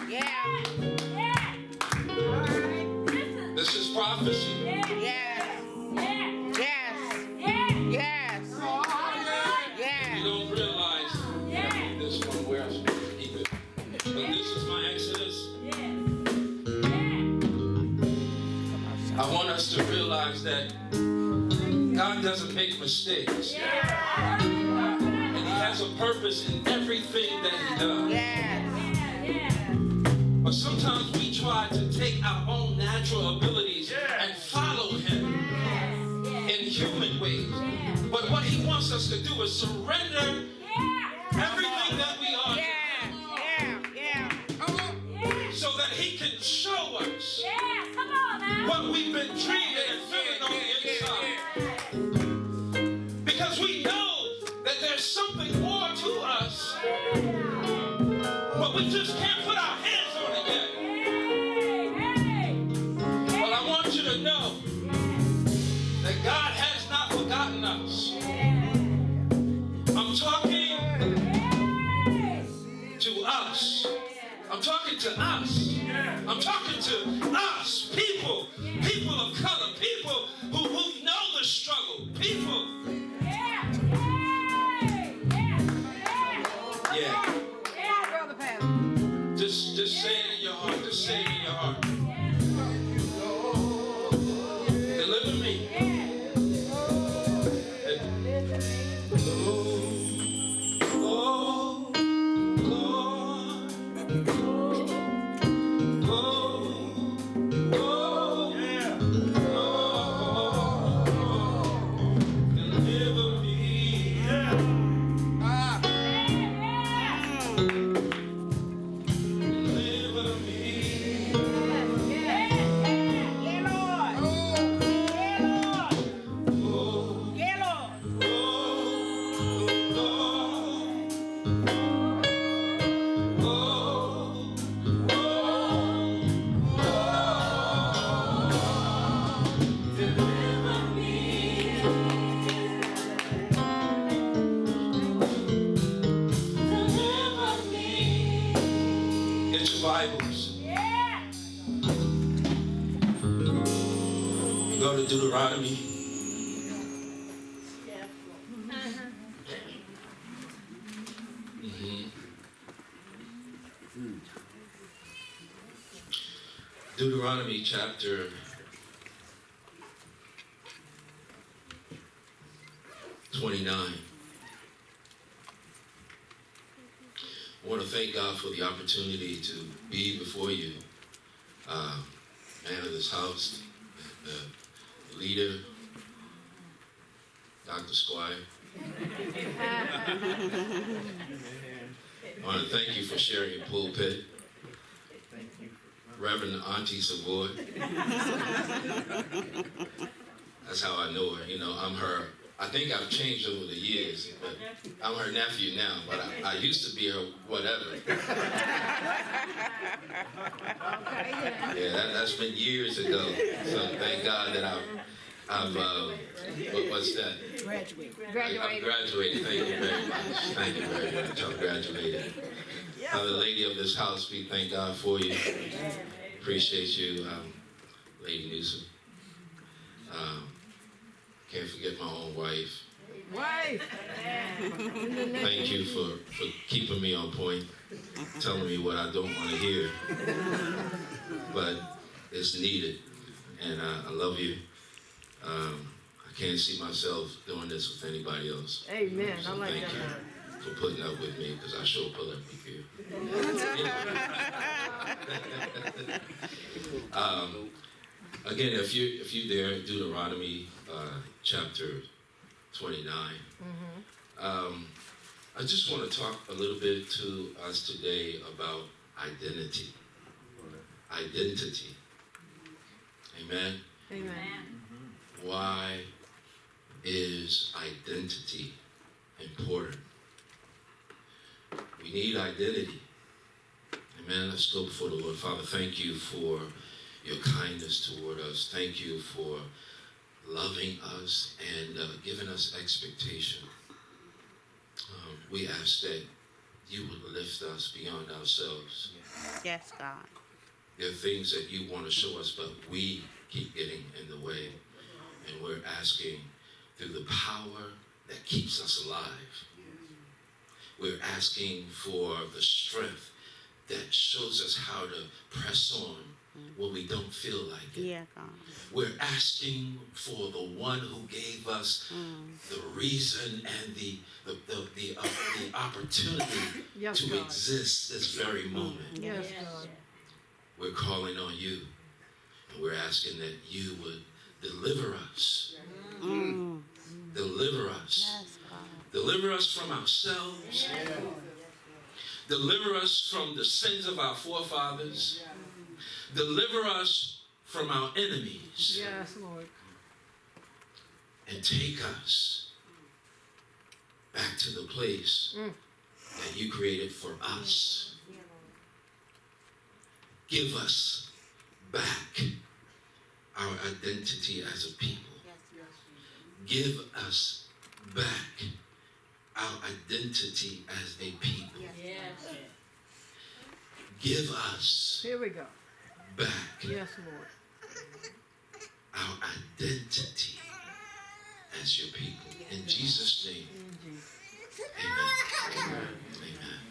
Yeah. This is prophecy. Yes. Yes. Yes. You don't realize this one where I'm supposed to keep it. But this is my Exodus. I want us to realize that God doesn't make mistakes. And He has a purpose in everything that He does. But sometimes we try to take our own natural abilities and follow Him in human ways. But what He wants us to do is surrender everything that we are so that He can show us what we've been dreaming and feeling on the inside. Because we know that there's something more to us, but we just can't put our hands on it yet. But I want you to know that God has not forgotten us. I'm talking to us. I'm talking to us. I'm talking to us, people of color, people who know the struggle, people. Just say it in your heart. Just say it in your heart. Deliver me. Bibles. You go to Deuteronomy. Deuteronomy chapter 29. I want to thank God for the opportunity to be before you, man of this house, the leader, Dr. Squire. I want to thank you for sharing your pulpit. Reverend Auntie Savoy. That's how I know her. You know, I'm her. I think I've changed over the years, but I'm her nephew now, but I used to be her whatever. Yeah, that's been years ago. So thank God that I've what's that? Graduated. I've graduated. Thank you very much. Thank you very much. I've graduated. The lady of this house, we thank God for you. Appreciate you, Lady Newsom. Can't forget my own wife. Thank you for keeping me on point, telling me what I don't want to hear. But it's needed, and I love you. I can't see myself doing this with anybody else. Amen. So I like thank that. you for putting up with me, because I sure pull up with you. Again, if you there, Deuteronomy chapter 29. I just want to talk a little bit to us today about identity. Identity. Amen. Amen. Why is identity important? We need identity. Amen. Let's go before the Lord. Father, thank you for your kindness toward us. Thank you for loving us and giving us expectation. We ask that you would lift us beyond ourselves. Yes, God. There are things that you want to show us, but we keep getting in the way. And we're asking through the power that keeps us alive. We're asking for the strength that shows us how to press on when we don't feel like it. Yeah, God. We're asking for the one who gave us the reason and the opportunity to exist this very moment. Yes, God. We're calling on you, and we're asking that you would deliver us. Deliver us. Yes, God. Deliver us from ourselves. Deliver us from the sins of our forefathers. Deliver us from our enemies. Yes, Lord. And take us back to the place that you created for us. Give us back our identity as a people. Give us back our identity as a people. Give us Here we go. back Yes, Lord. our identity as your people. In Jesus' name, In Jesus. amen. Amen.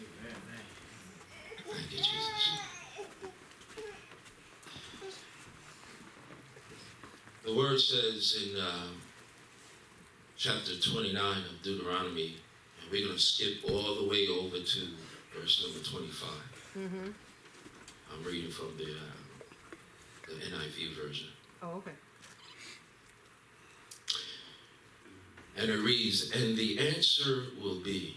Thank you, Jesus. The word says in chapter 29 of Deuteronomy, and we're going to skip all the way over to verse number 25. I'm reading from the NIV version. Oh, okay. And it reads, and the answer will be,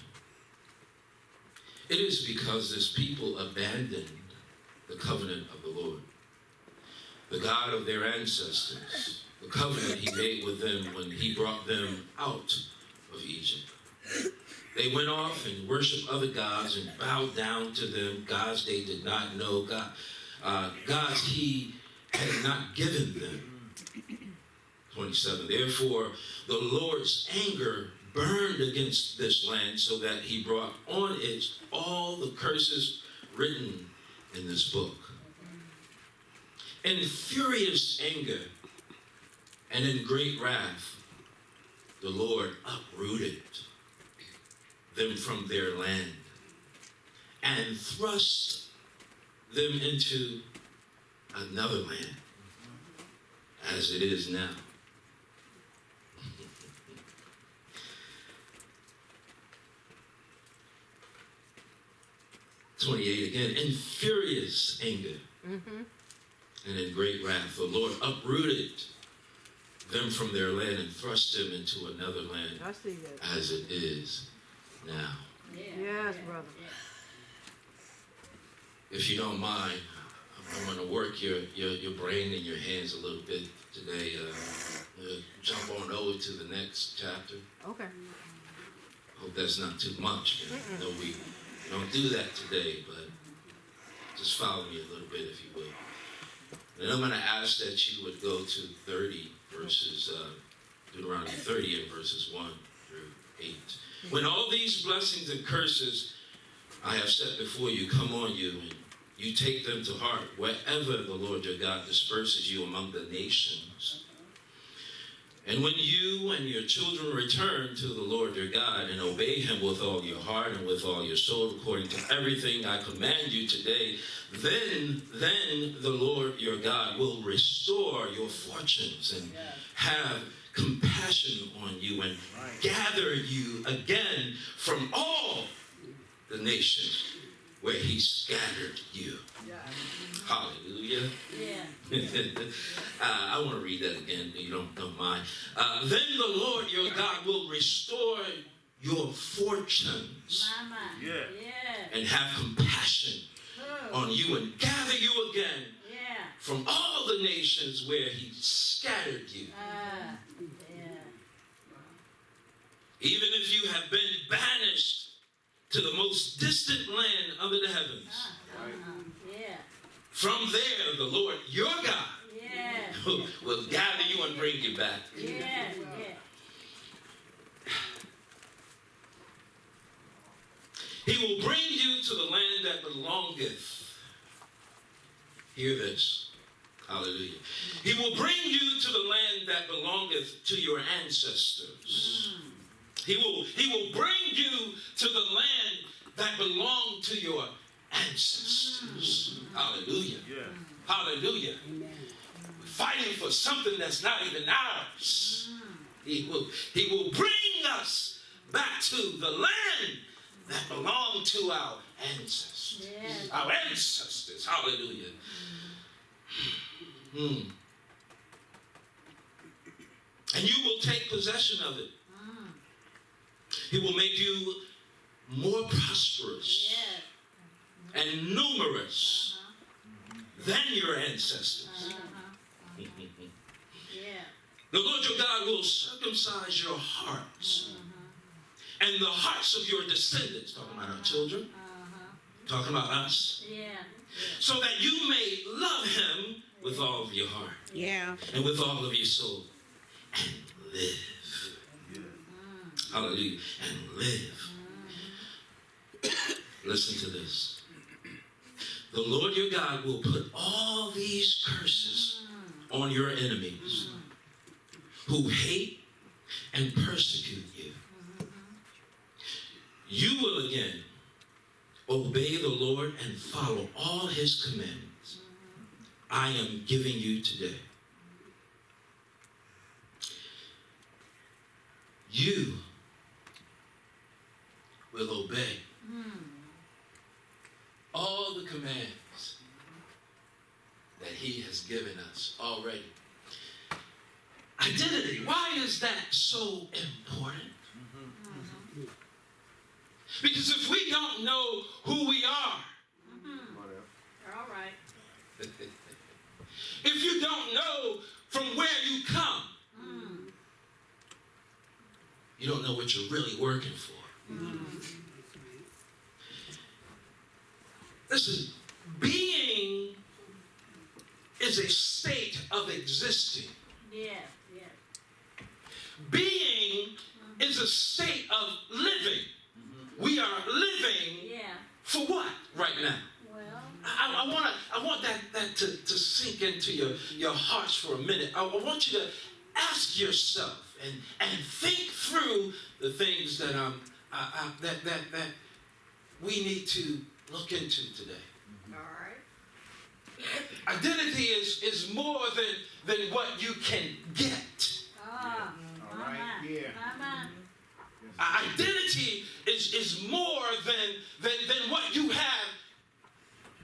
it is because this people abandoned the covenant of the Lord, the God of their ancestors, the covenant he made with them when he brought them out of Egypt. They went off and worshiped other gods and bowed down to them, gods they did not know, gods he had not given them. 27. Therefore, the Lord's anger burned against this land so that he brought on it all the curses written in this book. In furious anger and in great wrath, the Lord uprooted them from their land and thrust them into another land, as it is now. Again, in furious anger and in great wrath, the Lord uprooted them from their land and thrust them into another land, I see that. as it is now. Yes, brother. If you don't mind, I'm going to work your brain and your hands a little bit today. Jump on over to the next chapter. Okay. Hope that's not too much. I know we don't do that today, but just follow me a little bit if you will. And I'm going to ask that you would go to 30 verses, Deuteronomy 30 and verses 1 through 8. When all these blessings and curses I have set before you come on you, and you take them to heart wherever the Lord your God disperses you among the nations. And when you and your children return to the Lord your God and obey him with all your heart and with all your soul, according to everything I command you today, then the Lord your God will restore your fortunes and have compassion on you and gather you again from all the nations where he scattered you. Hallelujah. I want to read that again, if you don't mind. Then the Lord your God will restore your fortunes and have compassion on you and gather you again from all the nations where he scattered you. Even if you have been banished to the most distant land under the heavens. From there, the Lord, your God, will gather you and bring you back. He will bring to the land that belongeth. Hear this. Hallelujah. He will bring you to the land that belongeth to your ancestors. He will bring you to the land that belonged to your ancestors. Hallelujah. Yeah. Hallelujah. We're fighting for something that's not even ours. He will bring us back to the land that belonged to our ancestors. Yes. Our ancestors. Hallelujah. And you will take possession of it. He will make you more prosperous Yes. and numerous than your ancestors. Yeah. The Lord your God will circumcise your hearts and the hearts of your descendants. Talking about our children. Talking about us. Yeah. So that you may love him with all of your heart. Yeah. And with all of your soul. And live. Hallelujah. And live. Listen to this. The Lord your God will put all these curses on your enemies who hate and persecute you. You will again obey the Lord and follow all his commandments I am giving you today. You will obey all the commands that he has given us already. Identity. Why is that so important? Because if we don't know who we are, You're all right. if you don't know from where you come, you don't know what you're really working for. Listen, being is a state of existing. Yes. Yes. Being is a state of living. We are living Yeah. for what right now? Well. I want that to sink into your hearts for a minute. I want you to ask yourself and think through the things that that we need to look into today. All right. Identity is more than what you can get. Ah. All right. Yeah. Mama. Identity is more than what you have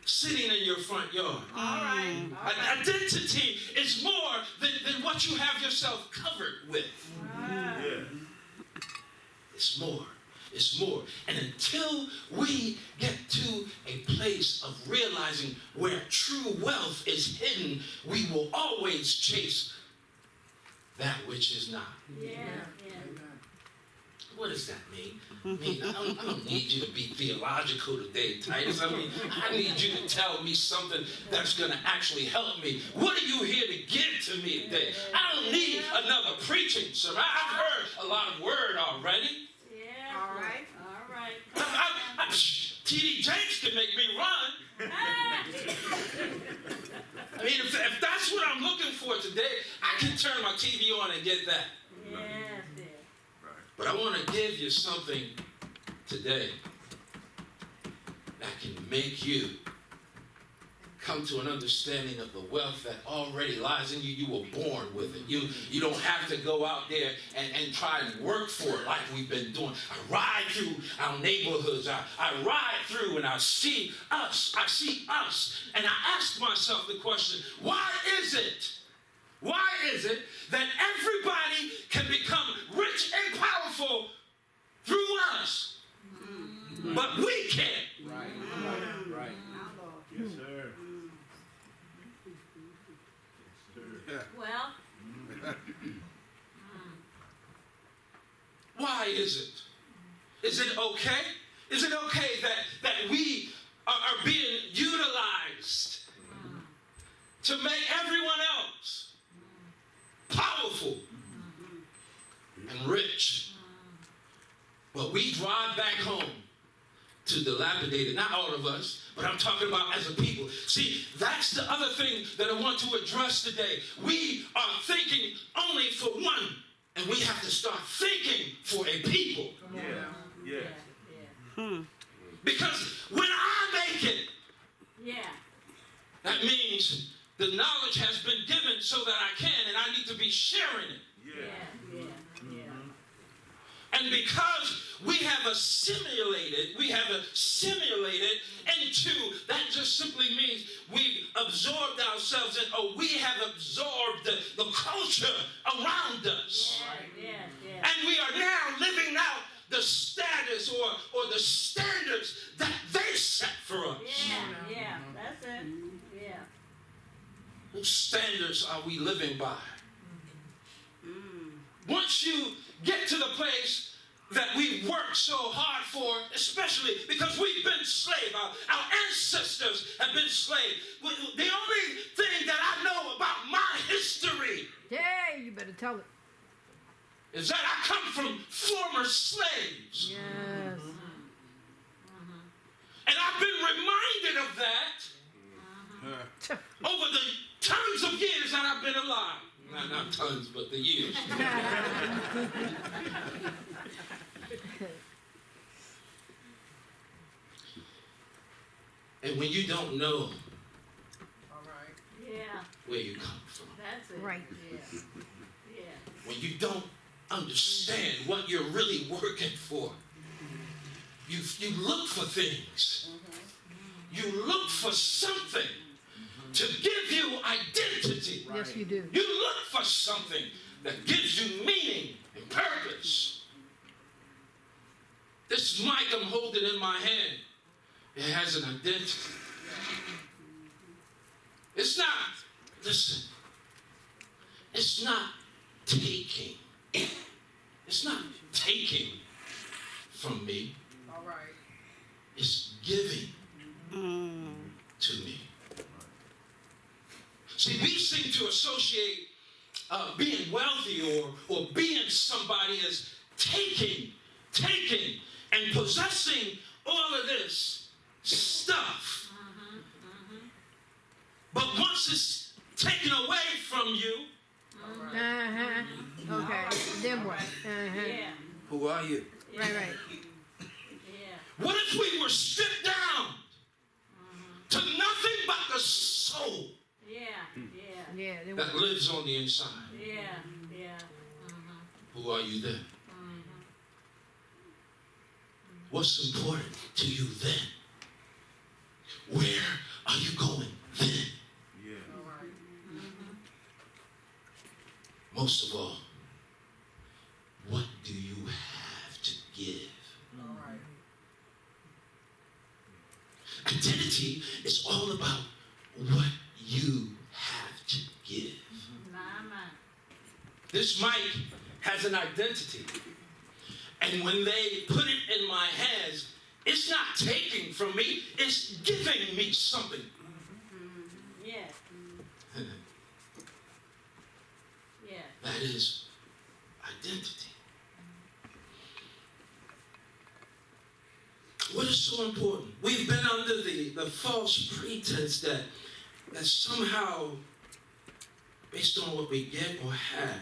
sitting in your front yard. All right. All right. Identity is more than what you have yourself covered with. Ah. Yeah. It's more. It's more. And until we get to a place of realizing where true wealth is hidden, we will always chase that which is not. Yeah. Yeah. What does that mean? I don't need you to be theological today, Titus. I need you to tell me something that's going to actually help me. What are you here to give to me today? I don't need another preaching sermon. I've heard a lot of word already. Yeah. All right. All right. T.D. Jakes can make me run. I mean, if that's what I'm looking for today, I can turn my TV on and get that. Yes. But I want to give you something today that can make you come to an understanding of the wealth that already lies in you. You were born with it. You don't have to go out there and try and work for it like we've been doing. I ride through our neighborhoods. I ride through and I see us. And I ask myself the question, why is it that everybody can become rich and powerful through us, but we can't? Right. Yes, sir. Well. Why is it? Is it okay? Is it okay that we are being utilized to make everyone else powerful and rich, but we drive back home to dilapidate it. Not all of us, but I'm talking about as a people. See, that's the other thing that I want to address today. We are thinking only for one, and we have to start thinking for a people. Because when I make it, that means the knowledge has been given so that I can, and I need to be sharing it. And because we have assimilated into, that just simply means we've absorbed ourselves in, or we have absorbed the culture around us. And we are now living out the status or the standards that they set for us. That's it. Whose standards are we living by? Once you get to the place that we work so hard for, especially because we've been slaves, our ancestors have been slaves. The only thing that I know about my history, Yeah, you better tell it. is that I come from former slaves. Yes. And I've been reminded of that over the tons of years that I've been alive. Not tons, but the years. And when you don't know where you come from, That's it. Right. when you don't understand what you're really working for, you look for things. You look for something to give you identity. Yes, you do. You look for something that gives you meaning and purpose. This mic I'm holding in my hand, it has an identity. It's not, listen, it's not taking. It's not taking from me. It's giving to me. See, we seem to associate being wealthy or being somebody as taking and possessing all of this stuff. But once it's taken away from you, Okay. Then what? who are you? Right. What if we were stripped down to nothing but the soul Yeah. Then that what? lives on the inside? Who are you then? What's important to you then? Where are you going then? Most of all, what do you have to give? Identity is all about what you have to give. This mic has an identity. And when they put it in my hands, it's not taking from me, it's giving me something. That is identity. What is so important? We've been under the false pretense that somehow, based on what we get or have,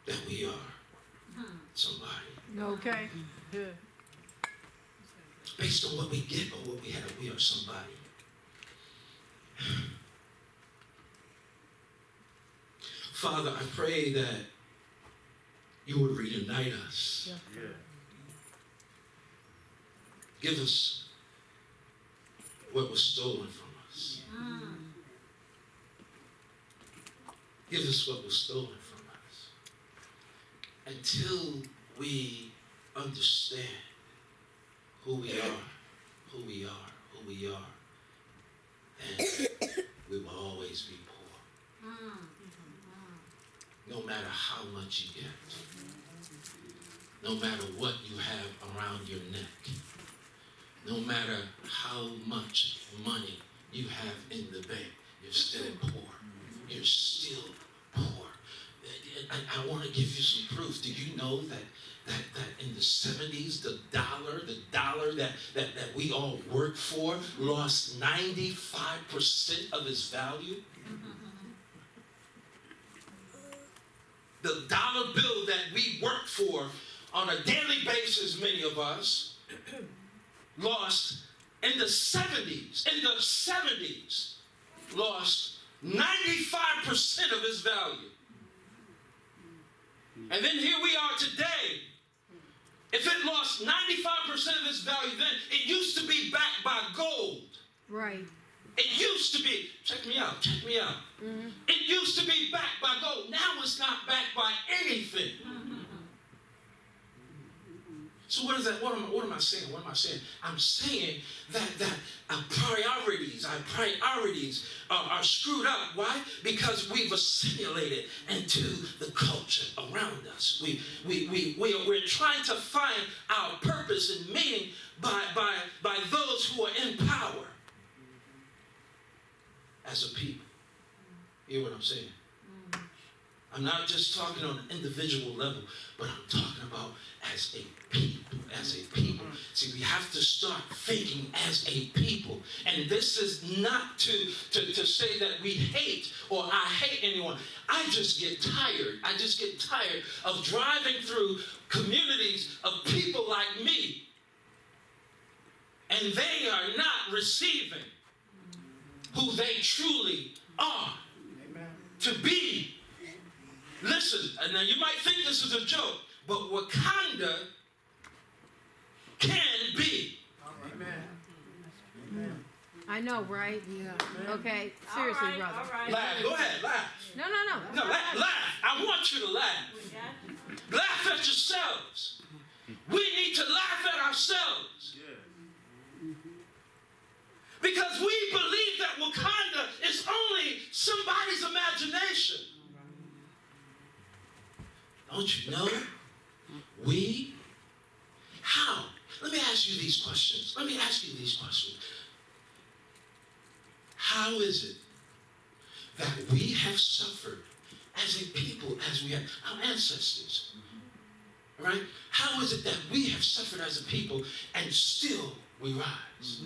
that we are somebody. Okay. Based on what we get or what we have, we are somebody. Father, I pray that you would reunite us. Give us what was stolen from us. Give us what was stolen from us. Until we understand who we are, who we are, who we are. And we will always be poor. No matter how much you get. No matter what you have around your neck. No matter how much money you have in the bank, you're still poor. You're still poor. I want to give you some proof. Do you know that in the 70s, the dollar that we all worked for lost 95% of its value? The dollar bill that we worked for on a daily basis, many of us, lost in the 70s, lost 95% of its value. And then here we are today. If it lost 95% of its value then, it used to be backed by gold. Right. It used to be, check me out. Mm-hmm. It used to be backed by gold. Now it's not backed by anything. So what is that? What am I saying? I'm saying that our priorities are screwed up. Why? Because we've assimilated into the culture around us. We're trying to find our purpose and meaning by those who are in power as a people. Hear what I'm saying? I'm not just talking on an individual level, but I'm talking about as a people. See, we have to start thinking as a people. And this is not to say that we hate or I hate anyone. I just get tired. Of driving through communities of people like me. And they are not receiving who they truly are. Amen. To be. Listen, and now you might think this is a joke, but Wakanda can be. Amen. I know, right? Yeah. Okay, seriously, all right, brother. All right. Laugh. Go ahead, laugh. No. No, laugh. I want you to laugh. We got you. Laugh at yourselves. We need to laugh at ourselves. Because we believe that Wakanda is only somebody's imagination. Don't you know? How? Let me ask you these questions. How is it that we have suffered as a people, as we have our ancestors? All right? How is it that we have suffered as a people and still we rise?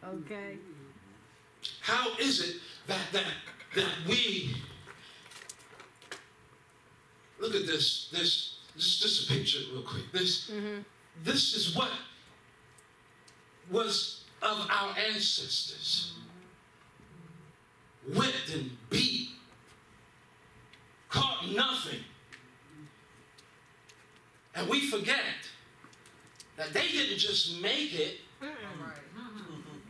Okay. How is it that we look at this just a picture real quick. This is what was of our ancestors. Whipped and beat, caught nothing. And we forget that they didn't just make it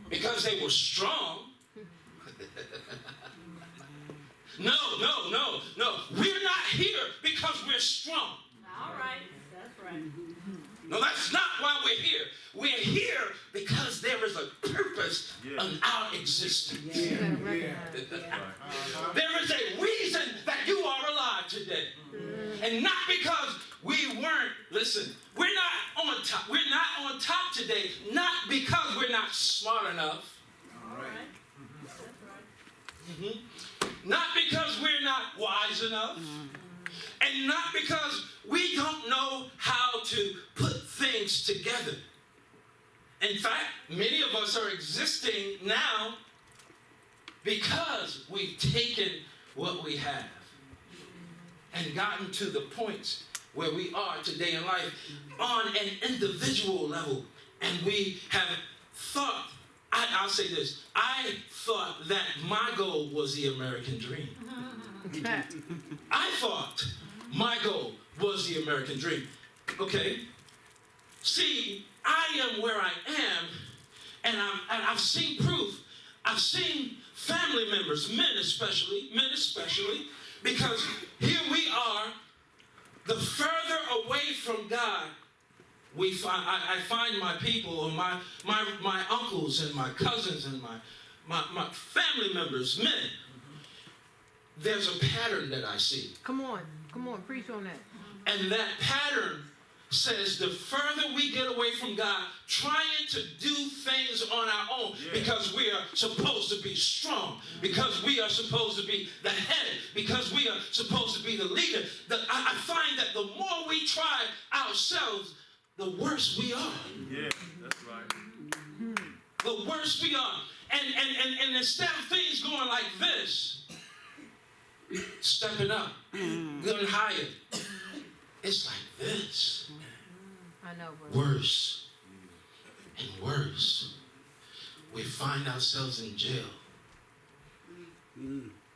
because they were strong. No. We're not here because we're strong. All right. That's right. No, that's not why we're here. We're here because there is a purpose in our existence. There is a reason that you are alive today. And not because we weren't, listen, we're not on top. We're not on top today, not because we're not smart enough. All right. That's right. Not because we're not wise enough. And not because we don't know how to put things together. In fact, many of us are existing now because we've taken what we have and gotten to the points where we are today in life on an individual level. And we have thought, I'll say this, I thought that my goal was the American dream. I thought my goal was the American dream. Okay? See, I am where I am, and I've seen proof. I've seen family members, men especially, because here we are, the further away from God I find my people, or my uncles and my cousins and my family members, men. There's a pattern that I see. Come on, preach on that. And that pattern says the further we get away from God, trying to do things on our own, because we are supposed to be strong, because we are supposed to be the head, because we are supposed to be the leader, I find that the more we try ourselves, the worse we are. Yeah, that's right. The worse we are. And instead of things going like this, stepping up, going higher, it's like this. I know, bro. Worse and worse. We find ourselves in jail.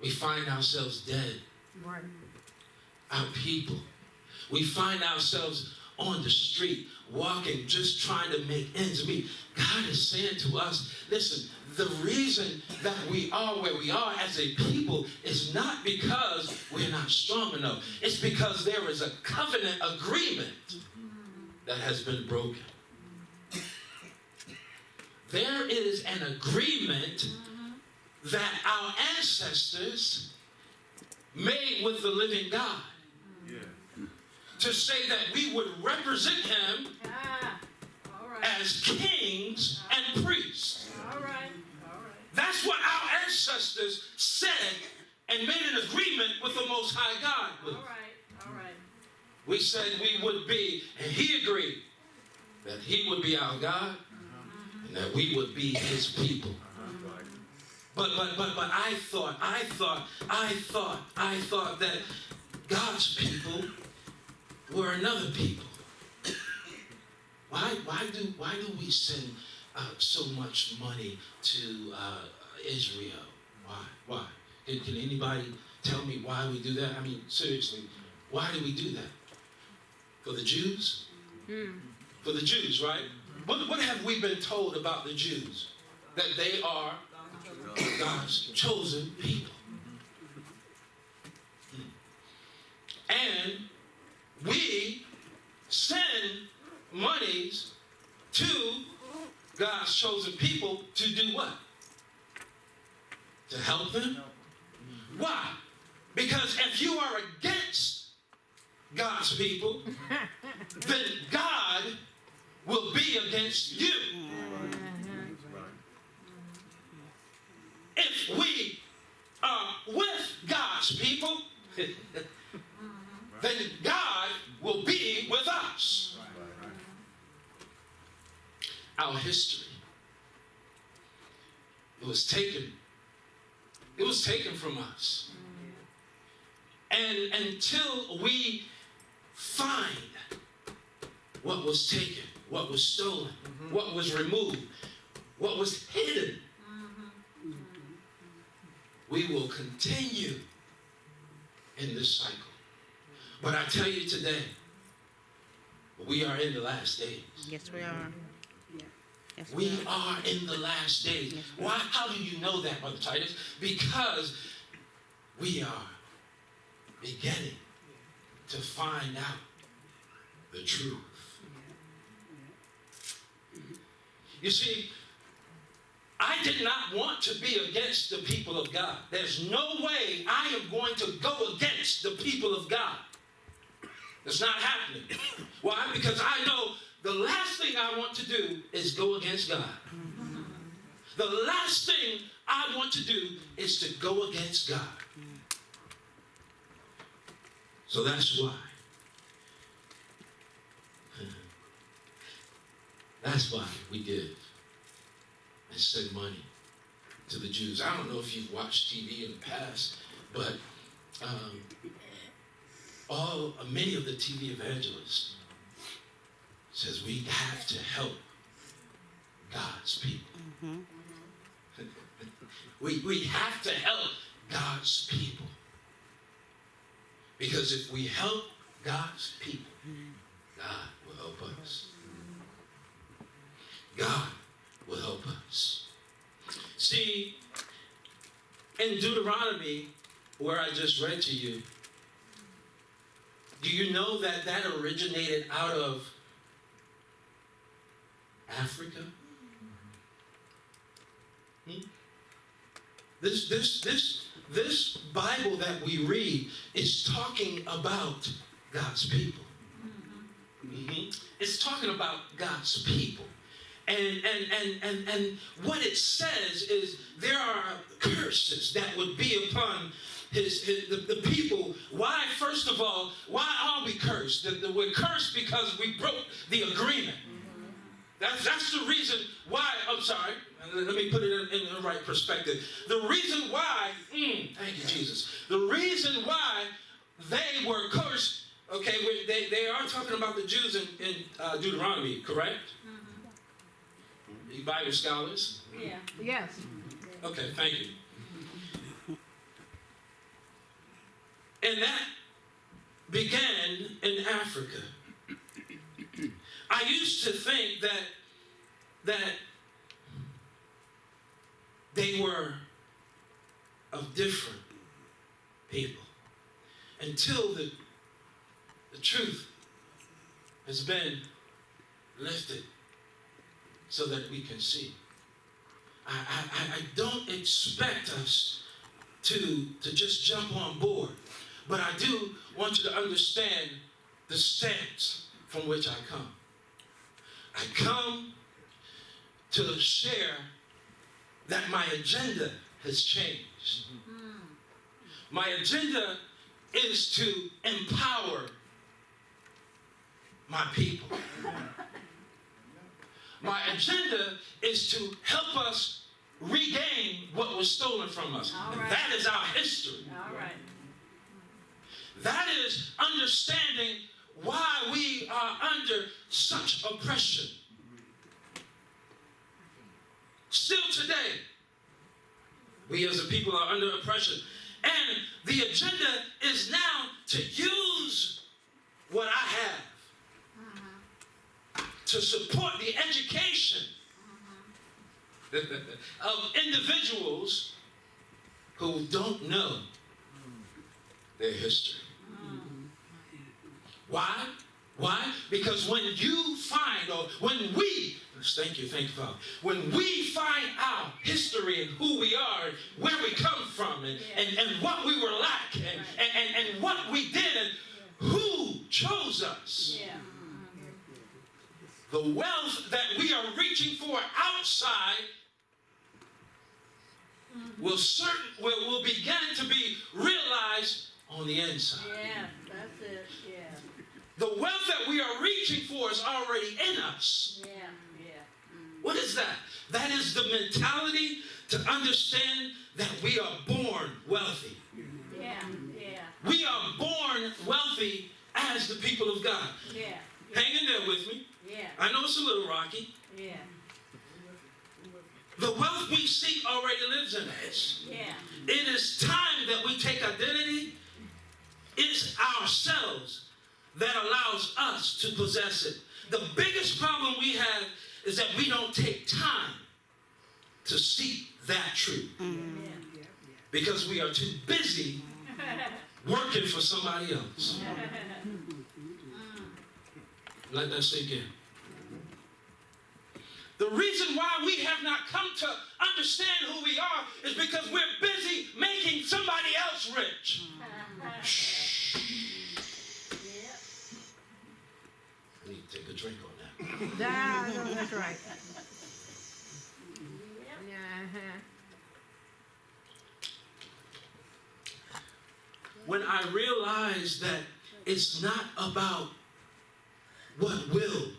We find ourselves dead. Right. Our people. We find ourselves on the street, walking, just trying to make ends meet. God is saying to us, listen, the reason that we are where we are as a people is not because we're not strong enough. It's because there is a covenant agreement that has been broken. There is an agreement that our ancestors made with the living God. Yeah. To say that we would represent him All right. as kings and priests. All right. That's what our ancestors said and made an agreement with the Most High God with. All right. We said we would be, and he agreed that he would be our God and that we would be his people. But I thought that God's people were another people. Why do we send so much money to Israel? Why? Can anybody tell me why we do that? I mean, seriously, why do we do that? For the Jews? For the Jews, right? What have we been told about the Jews? That they are God's chosen people. And we send monies to God's chosen people to do what? To help them? Why? Because if you are against God's people, then God will be against you. If we are with God's people, then God will be with us. Our history, it was taken from us. And until we find what was taken, what was stolen, what was removed, what was hidden, we will continue in this cycle. But I tell you today, we are in the last days. Yes, we are. Yes, We are in the last days. Why? How do you know that, Brother Titus? Because we are beginning to find out the truth. You see, I did not want to be against the people of God. There's no way I am going to go against the people of God. It's not happening. Why? Because I know the last thing I want to do is go against God. The last thing I want to do is to go against God. So that's why. That's why we give and send money to the Jews. I don't know if you've watched TV in the past, but many of the TV evangelists says we have to help God's people. We have to help God's people. Because if we help God's people, God will help us. God will help us. See, in Deuteronomy, where I just read to you, do you know that originated out of Africa? This Bible that we read is talking about God's people. It's talking about God's people. And what it says is there are curses that would be upon the people. Why, first of all, why are we cursed? We're cursed because we broke the agreement. That's the reason why. I'm sorry. Let me put it in the right perspective. The reason why, thank you, Jesus. The reason why they were cursed, okay, they are talking about the Jews in Deuteronomy, correct? You Bible scholars? Yeah. Yes. Okay, thank you. And that began in Africa. I used to think that they were of different people until the truth has been lifted so that we can see. I don't expect us to just jump on board, but I do want you to understand the stance from which I come. I come to share that my agenda has changed. My agenda is to empower my people. My agenda is to help us regain what was stolen from us. Right. That is our history. All right. That is understanding why we are under such oppression. Still today, we as a people are under oppression. And the agenda is now to use what I have to support the education of individuals who don't know their history. Why? Why? Because when you find, or when we, thank you, Father, when we find our history and who we are, and where we come from, and what we were like, and what we did, and who chose us, the wealth that we are reaching for outside will begin to be realized on the inside. Yeah, that's it. Yeah. The wealth that we are reaching for is already in us. Yeah. What is that? That is the mentality to understand that we are born wealthy. Yeah. We are born wealthy as the people of God. Yeah. Hang in there with me. Yeah. I know it's a little rocky. Yeah. The wealth we seek already lives in us. Yeah. It is time that we take identity. It's ourselves that allows us to possess it. The biggest problem we have is that we don't take time to seek that truth. Because we are too busy working for somebody else. Let that sink in. The reason why we have not come to understand who we are is because we're busy making somebody else rich. I need to take a drink on that. That's right. When I realized that it's not about what Will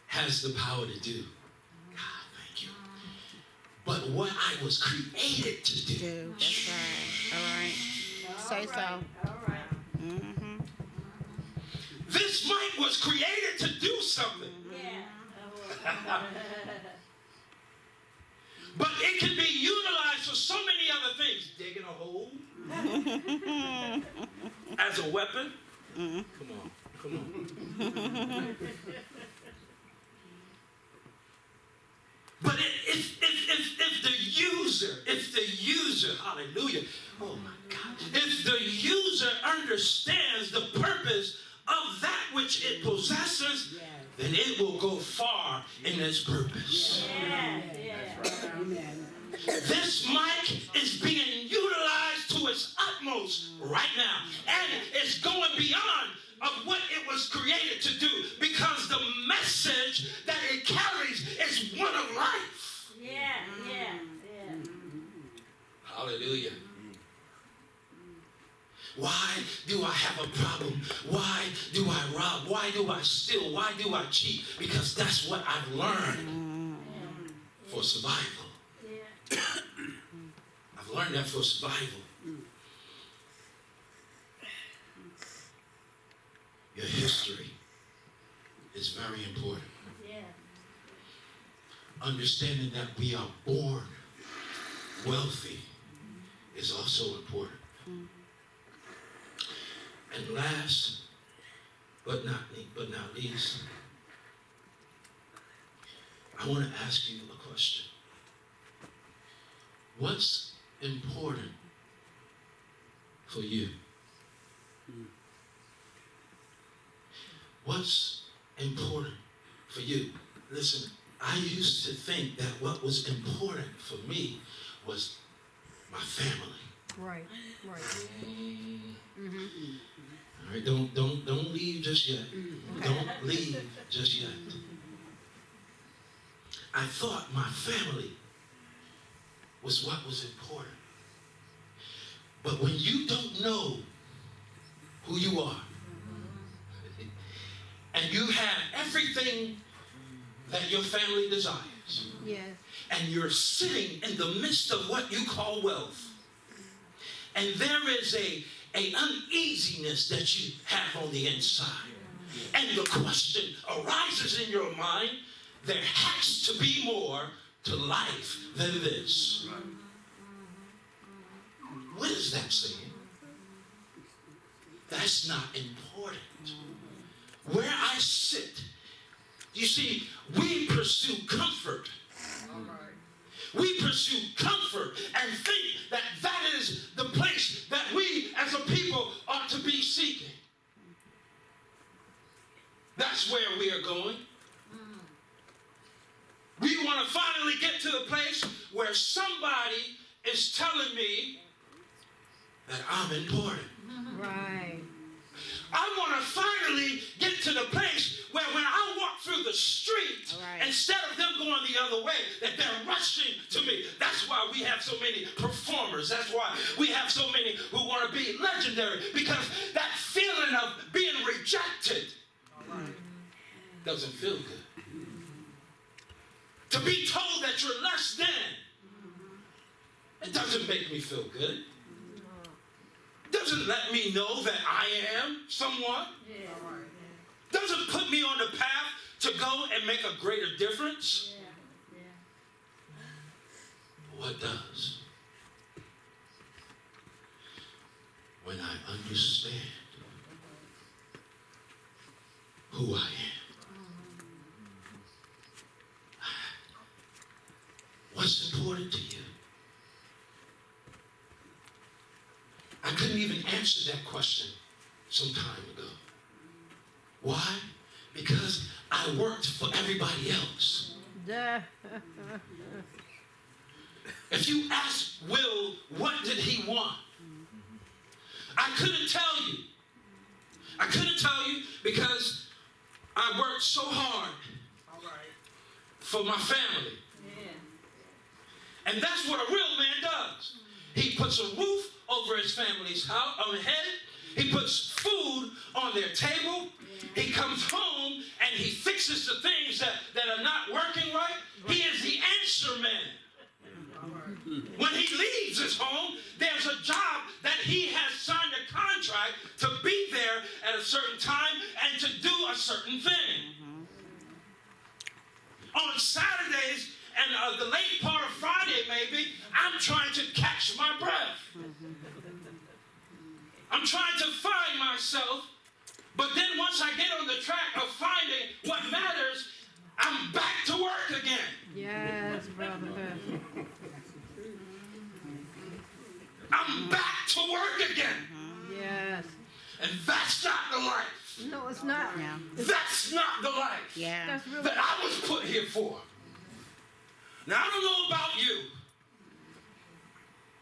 has the power to do. God, thank you. But what I was created to do. That's right. All right. Say so. All right. This mic was created to do something. Yeah. But it can be utilized for so many other things. Digging a hole. As a weapon. Come on. But if the user, hallelujah, oh my God, if the user understands the purpose of that which it possesses, then it will go far in its purpose. This mic is being utilized to its utmost right now, and it's going beyond of what it was created to do, because the message that it carries is one of life. Yeah. Hallelujah. Why do I have a problem? Why do I rob? Why do I steal? Why do I cheat? Because that's what I've learned for survival. Yeah. I've learned that for survival. Your history is very important. Yeah. Understanding that we are born wealthy is also important. And last but not least, I want to ask you a question. What's important for you? What's important for you? Listen, I used to think that what was important for me was my family. Right. All right, don't leave just yet. Don't leave just yet. I thought my family was what was important. But when you don't know who you are, and you have everything that your family desires, Yes. and you're sitting in the midst of what you call wealth, and there is a uneasiness that you have on the inside, and the question arises in your mind, there has to be more to life than this. What is that saying? That's not important. Where I sit, you see, we pursue comfort. We pursue comfort and think that that is the place that we as a people ought to be seeking. That's where we are going. We want to finally get to the place where somebody is telling me that I'm important. Right. I want to finally get to the place where when I walk through the street, instead of them going the other way, that they're rushing to me. That's why we have so many performers. That's why we have so many who want to be legendary, because that feeling of being rejected doesn't feel good. To be told that you're less than, it doesn't make me feel good. Doesn't let me know that I am someone. Yeah. Doesn't put me on the path to go and make a greater difference. What does? When I understand who I am. What's important to you? I couldn't even answer that question some time ago. Why? Because I worked for everybody else. If you ask Will, what did he want? I couldn't tell you. I couldn't tell you because I worked so hard for my family. And that's what a real man does. He puts a roof over his family's house, on head. He puts food on their table. He comes home and he fixes the things that are not working right. He is the answer man. When he leaves his home, there's a job that he has signed a contract to be there at a certain time and to do a certain thing. On Saturdays and the late part of Friday maybe, I'm trying to catch my breath. I'm trying to find myself, but then once I get on the track of finding what matters, I'm back to work again. Yes, brother. I'm back to work again. Yes. And that's not the life. No, it's not. No. That's not the life That's really. that I was put here for. Now, I don't know about you,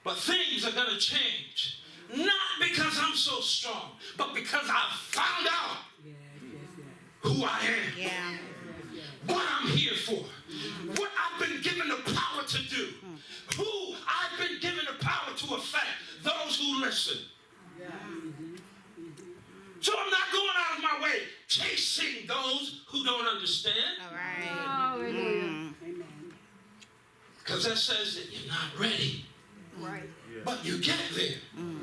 but things are going to change. Not because I'm so strong, but because I found out who I am, Yeah. what I'm here for, what I've been given the power to do, who I've been given the power to affect those who listen. So I'm not going out of my way chasing those who don't understand. All right. Hallelujah. Because that says that you're not ready. Right. But you get there.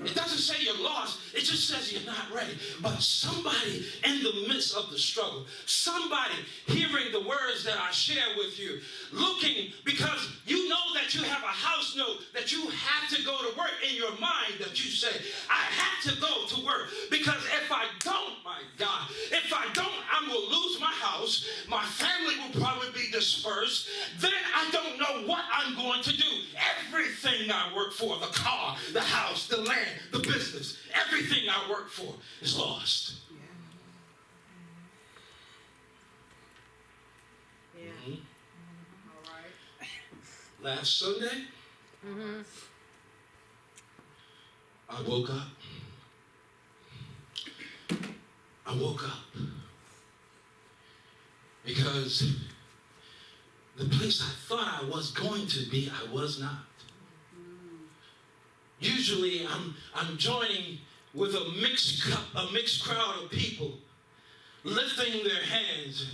It doesn't say you're lost. It just says you're not ready. But somebody in the midst of the struggle, somebody hearing the words that I share with you, looking, because you know that you have a house note that you have to go to work in your mind, that you say, I have to go to work. Because if I don't, my God, if I don't, I will lose my house. My family will probably be dispersed. Then I don't know what I'm going to do. Everything I work for, the car, the house, the land, the business, everything I work for is lost. Yeah. Mhm. All right. Last Sunday, I woke up. Because the place I thought I was going to be, I was not. Usually I'm joining with a mixed crowd of people, lifting their hands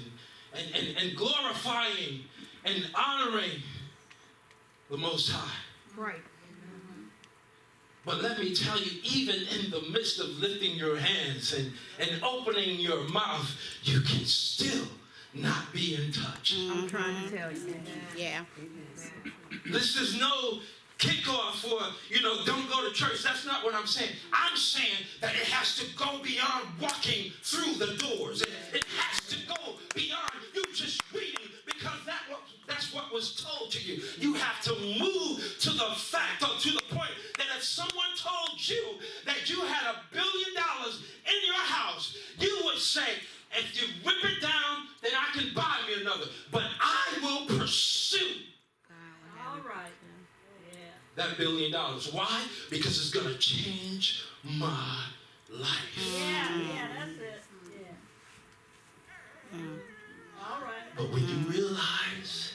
and glorifying and honoring the Most High. Right. But let me tell you, even in the midst of lifting your hands and opening your mouth, you can still not be in touch. I'm trying to tell you. Yeah. This is no kickoff for, don't go to church. That's not what I'm saying. I'm saying that it has to go beyond walking through the doors. It has to go beyond you just reading, because that's what was told to you. You have to move to the fact, or to the point, that if someone told you that you had $1 billion in your house, you would say, if you rip it down, then I can buy me another. But I will pursue All right. Yeah. that $1 billion. Why? Because it's going to change my life. Yeah, that's it. Yeah. All right. But when you realize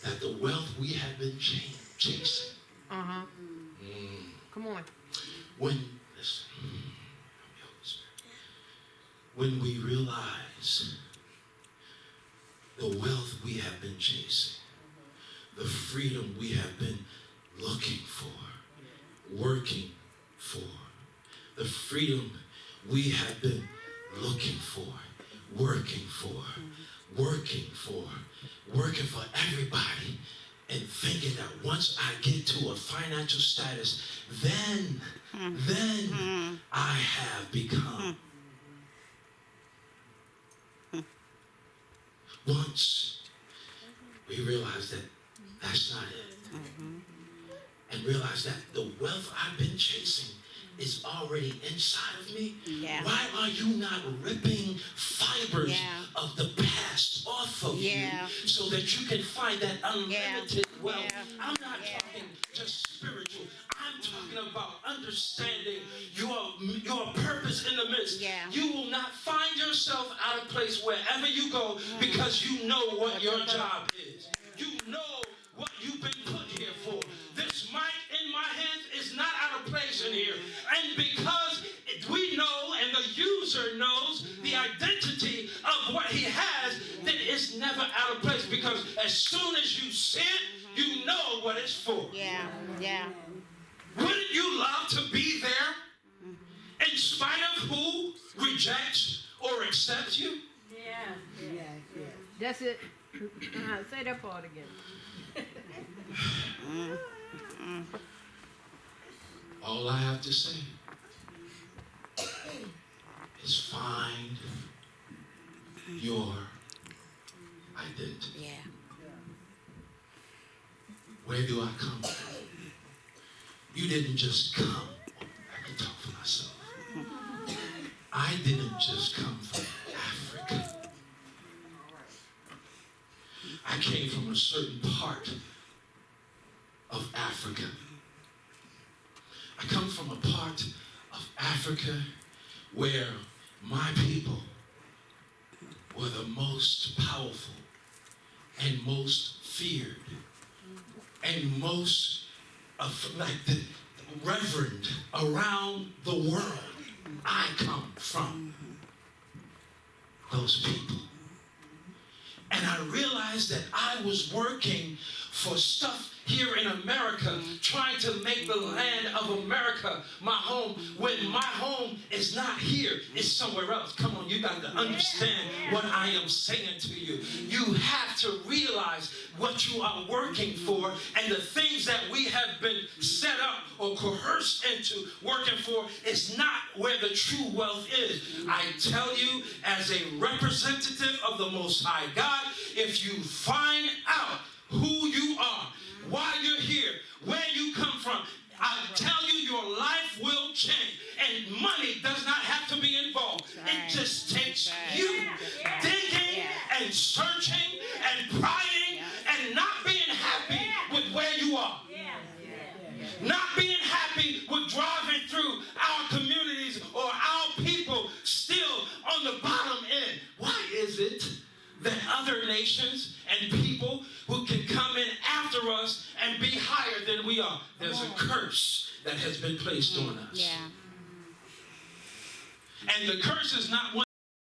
that the wealth we have been chasing, Come on. when we realize the wealth we have been chasing, the freedom we have been looking for, working for, the freedom we have been looking for, working for everybody, and thinking that once I get to a financial status, then I have become. Once we realize that that's not it, and realize that the wealth I've been chasing is already inside of me, why are you not ripping fibers of the past off of you so that you can find that unlimited wealth? I'm not talking just spiritual. I'm talking about understanding your purpose in the midst. You will not find yourself out of place wherever you go, because you know what your job is. You know what you've been put here for. This mic in my hands is not out of place in here. And because we know and the user knows the identity of what he has, then it's never out of place, because as soon as you see it, you know what it's for. Wouldn't you love to be there in spite of who rejects or accepts you? Yeah. That's it. Say that part again. All I have to say is find your identity. Where do I come from? You didn't just come. I can talk for myself. I didn't just come from Africa. I came from a certain part of Africa. I come from a part of Africa where my people were the most powerful and most feared and most like the reverend around the world. I come from those people. And I realized that I was working for stuff here in America, trying to make the land of America my home, when my home is not here, it's somewhere else. Come on, you got to understand what I am saying to you. You have to realize what you are working for, and the things that we have been set up or coerced into working for is not where the true wealth is. I tell you, as a representative of the Most High God, if you find out who you are, why you're here, where you come from, I tell you, your life will change. And money does not have to be involved. It just takes you digging and searching and prying and not being happy with where you are. Not being happy with driving through our communities or our people still on the bottom end. Why is it that other nations and people who can come in after us and be higher than we are? There's a curse that has been placed on us. And the curse is not one